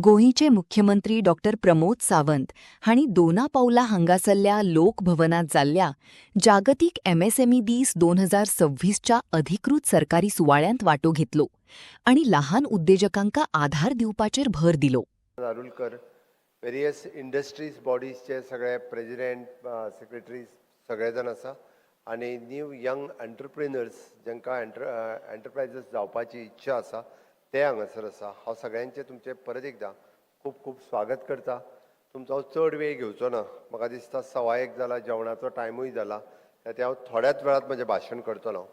गोंयचे मुख्यमंत्री डॉक्टर प्रमोद सावंत हांणी दोनापावला हांगासरल्या लोक भवनात जाल्ल्या जागतीक एमएसएमई दीस 2026च्या अधिकृत सरकारी सुवाळ्यांत वांटो घेतलो आनी लहान उद्देजकांका आधार दिवपाचेर भर दिलो. नारुलकर वेरियस इंडस्ट्रीज बॉडीजचे सगळे प्रेसिडेंट सेक्रेटरीज सगळे जण आसा आनी न्यू यंग एंटरप्रिनर्स जांकां एंटरप्रायजीस जावपाची इच्छा आसा ते हांगासर आसा. हांव सगळ्यांचे तुमचे परत एकदां खूब खूब स्वागत करता. तुमचो चड वेळ घेवचो ना. म्हाका दिसता 1:15 जाला, जेवणाचो टायमूय जाला, ते हांव थोड्याच वेळात म्हजें भाशण करतलो.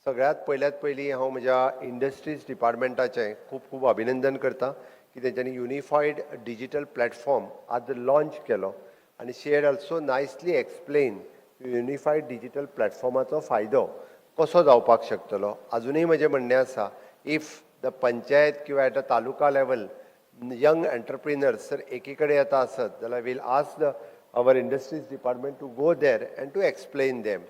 सगळ्यात पयलीं हांव म्हज्या इंडस्ट्रीज डिपार्टमेंटाचें खूब खूब अभिनंदन करता की तेंच्यांनी युनिफायड डिजिटल प्लॅटफॉर्म आज लॉन्च केलो आनी she had also nicely explain unified digital प्लॅटफॉर्माचो फायदो कसो जावपाक शकतलो. अजुनूय म्हजें म्हणणें आसा, इफ द पंचायत किंवा at a taluka level young entrepreneurs जर एकी कडेन येता आसत जाल्यार we'll ask our industries department to go there and to explain them.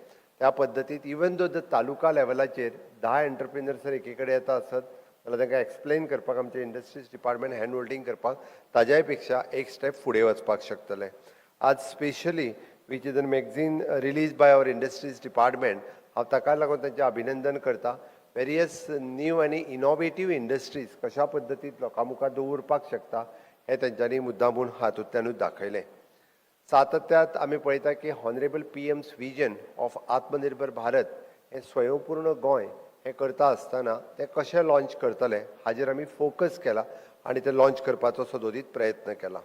त्या पद्दतीत इवन दो द तालुका लेवलाचेर 10 एंटरप्रिनर्स जर एकी कडेन येता आसत जाल्यार तांकां एक्सप्लेन करपाक आमचे इंडस्ट्रीज डिपार्टमेंट हँड होल्डिंग करपाक ताज्याय पेक्षा एक स्टेप फुडें वचपाक शकतले. आज specially which is a magazine release by our industries department, हांव ताका लागून तांचें अभिनंदन करता. वेरियस न्यू आनी इनोवेटीव इंडस्ट्रीज कशा पद्दतीत लोकां मुखार दवरपाक शकता हें तेंच्यांनी मुद्दामून हातूंतल्यानूच दाखयलें. सातत्यात आमी पळयता की हॉनरेबल PM's विजन ऑफ आत्मनिर्भर भारत हें स्वयंपूर्ण गोंय हें करता आसतना तें कशें लॉन्च करतले हाजेर आमी फोकस केला आनी तें लॉन्च करपाचो सदोदीत प्रयत्न केला.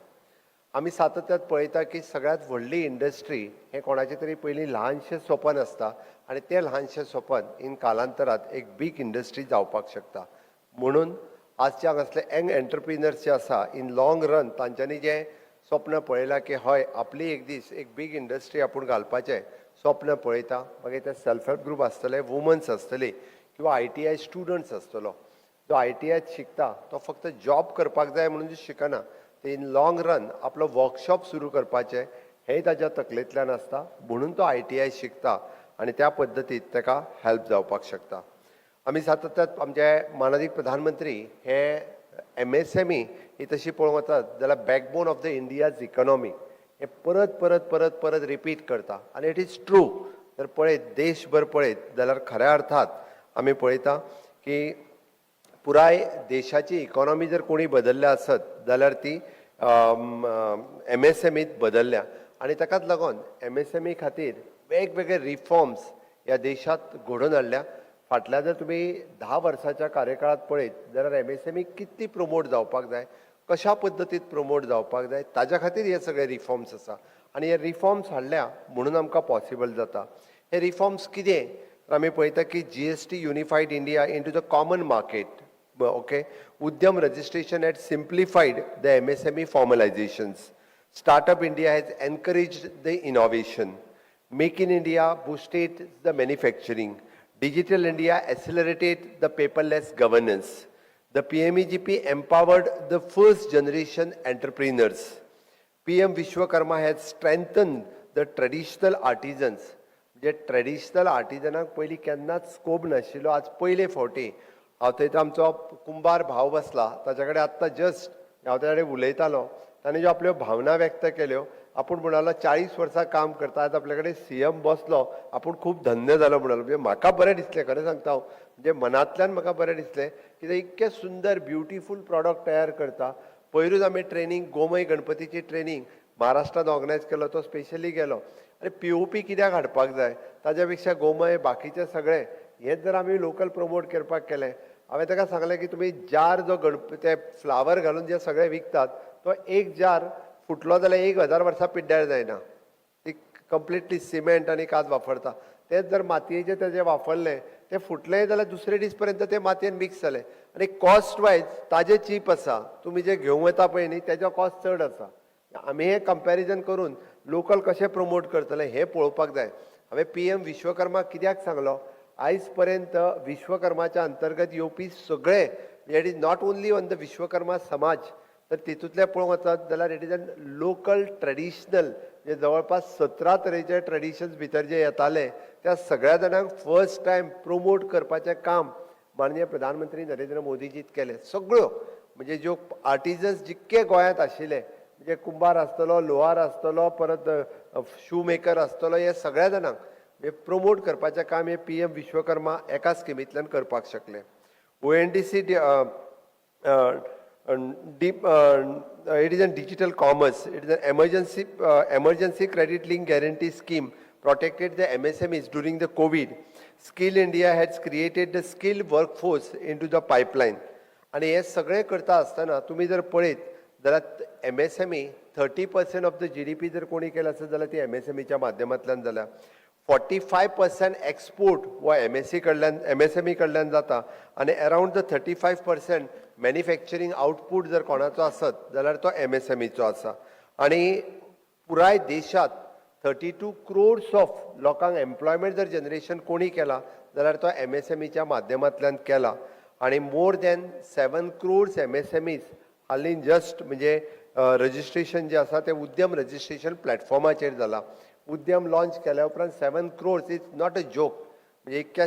आमी सातत्यात पळयता की सगळ्यांत व्हडली इंडस्ट्री हें कोणाचें तरी पयलीं ल्हानशें स्वप्न आसता आनी तें ल्हानशें स्वप्न इन कालांतरांत एक बीग इंडस्ट्री जावपाक शकता. म्हणून आजचे हांगासले यंग एंटरप्रिनर्स जे आसा इन लाँग रन तांच्यांनी जें स्वप्न पळयलां की हय आपली एक दीस एक बीग इंडस्ट्री आपूण घालपाचें स्वप्न पळयता. मागीर ते सेल्फ हेल्प ग्रूप आसतले, वुमन्स आसतली किंवा ITI स्टुडंट्स आसतलो. जो ITI शिकता तो फक्त जॉब करपाक जाय म्हणून शिकना, ते इन लाँग रन आपलो वर्कशॉप सुरू करपाचें हेंय ताच्या तकलेंतल्यान आसता. म्हणून तो ITI शिकता आनी त्या पद्दतीत ताका हेल्प जावपाक शकता. आमी सातत्यात आमचे माननीय प्रधानमंत्री हे MSME ही तशी पळोवंक वचत जाल्यार backbone of the India's economy हे परत परत परत परत रिपीट करता आनी इट इज ट्रू. जर पळयत देशभर पळयत जाल्यार खऱ्या अर्थात आमी पळयता की पुराय देशाची इकॉनॉमी जर कोणी बदल्ल्या आसत जाल्यार ती MSMEत बदल्ल्या आनी ताकाच लागून MSME खातीर वेगवेगळे रिफॉर्म्स ह्या देशात घडोवन हाडल्या. फाटल्या जर तुमी 10 वर्साच्या कार्यकाळात पळयत जाल्यार MSME कितली प्रमोट जावपाक जाय, कशा पद्दतीत प्रमोट जावपाक जाय, ताज्या खातीर हे सगळे रिफॉर्म्स आसा आनी हे रिफॉर्म्स हाडल्या म्हणून आमकां पॉसिबल जाता. हे रिफॉर्म्स कितें तर आमी पळयता की GST unified India into the common market. Okay, उद्यम registration had simplified the MSME formalizations. Startup India has encouraged the innovation. Make in India boosted the manufacturing. Digital India accelerated the paperless governance. The PMEGP empowered the first generation entrepreneurs. PM Vishwakarma has strengthened the traditional artisans. जे traditional आर्टिजनाक पयलीं केन्नाच scope नाशिल्लो, आज पयले फावटी हांव थंय आमचो कुंभार भाव बसला ताच्या कडेन आत्तां जस्ट हांव ताचे कडेन उलयतालो, ताणें ज्यो आपल्यो भावना व्यक्त केल्यो. आपूण म्हणलो 40 वर्सां काम करता, आज आपल्या कडेन CM बसलो, आपूण खूब धन्य जालो म्हणलो. म्हणजे म्हाका बरें दिसलें, खरें सांगता हांव, म्हणजे मनांतल्यान म्हाका बरें दिसलें की ते इतकें सुंदर ब्युटिफूल प्रॉडक्ट तयार करता. पयरूच आमी ट्रेनींग गोमय गणपतीची ट्रेनींग महाराष्ट्रांत ऑर्गनायज केलो, तो स्पेशली गेलो आनी POP कित्याक हाडपाक जाय, ताज्या पेक्षा गोमय बाकीचे सगळे हेच जर आमी लोकल प्रमोट करपाक केलें. हांवें ताका सांगलें की तुमी जार जो ते फ्लावर घालून जे सगळे विकतात तो एक जार फुटलो जाल्यार 1000 वर्सां पिड्ड्यार जायना. ती कंप्लिटली सिमेंट आनी काच वापरता. तेच जर मातयेचे तेजे वापरले, ते फुटले जाल्यार दुसरे दीस पर्यंत ते मातयेन मिक्स जाले आनी कॉस्ट वायज ताजे चीप आसा. तुमी जे घेवंक वता पळय न्ही तेजो कॉस्ट चड आसा. आमी हे कंपॅरिजन करून लोकल कशें प्रमोट करतले हें पळोवपाक जाय. हांवें PM विश्वकर्मा कित्याक सांगलो, आयज पर्यंत विश्वकर्माच्या अंतर्गत येवपी सगळे it is not only on the Vishwakarma समाज, तर तितूंतले पळोवंक वचत जाल्यार it is a local traditional जे जवळपास 17 तरेचे ट्रेडिशन्स भितर जे येताले त्या सगळ्या जाणांक फर्स्ट टायम प्रमोट करपाचें काम माननीय प्रधानमंत्री नरेंद्र मोदीजीत केलें. सगळ्यो म्हणजे ज्यो आर्टिजन्स जितके गोंयांत आशिल्ले म्हणजे कुंभार आसतलो लोहार आसतलो परत शू मेकर आसतलो हे सगळ्या जाणांक म्हणजे प्रमोट करपाचें काम हे PM विश्वकर्मा एका स्किमींतल्यान करपाक शकले. ONDC it is a digital commerce. It is an emergency credit link guarantee scheme protected the MSMEs during the COVID. Skill India has created the skilled workforce into the pipeline. आणि हे सगळे करता आसतना तुम्ही जर पळयत जाल्यार MSME 30% ऑफ द GDP जर कोणी केला आसत जाल्यार ती MSMEच्या माध्यमांतल्यान जाल्या. 45% एक्सपोर्ट हो MSME कडल्यान जाता आणि अराउंड द 35% मॅन्युफॅक्चरींग आउटपूट जर कोणाचो आसत जाल्यार तो MSMEचो आसा. आणि पुराय देशात 32 crores ऑफ लोकांक एम्प्लॉयमेंट जर जनरेशन कोणी केला जाल्यार तो MSMEच्या माध्यमांतल्यान केला. आणि मोर दॅन 7 crores MSMEs हालीं जस्ट म्हणजे रजिस्ट्रेशन जे आसा ते उद्यम रजिस्ट्रेशन प्लॅटफॉर्माचेर जाला. उद्यम लॉन्च केल्या उपरांत 7 crores is not a joke म्हणजे इतक्या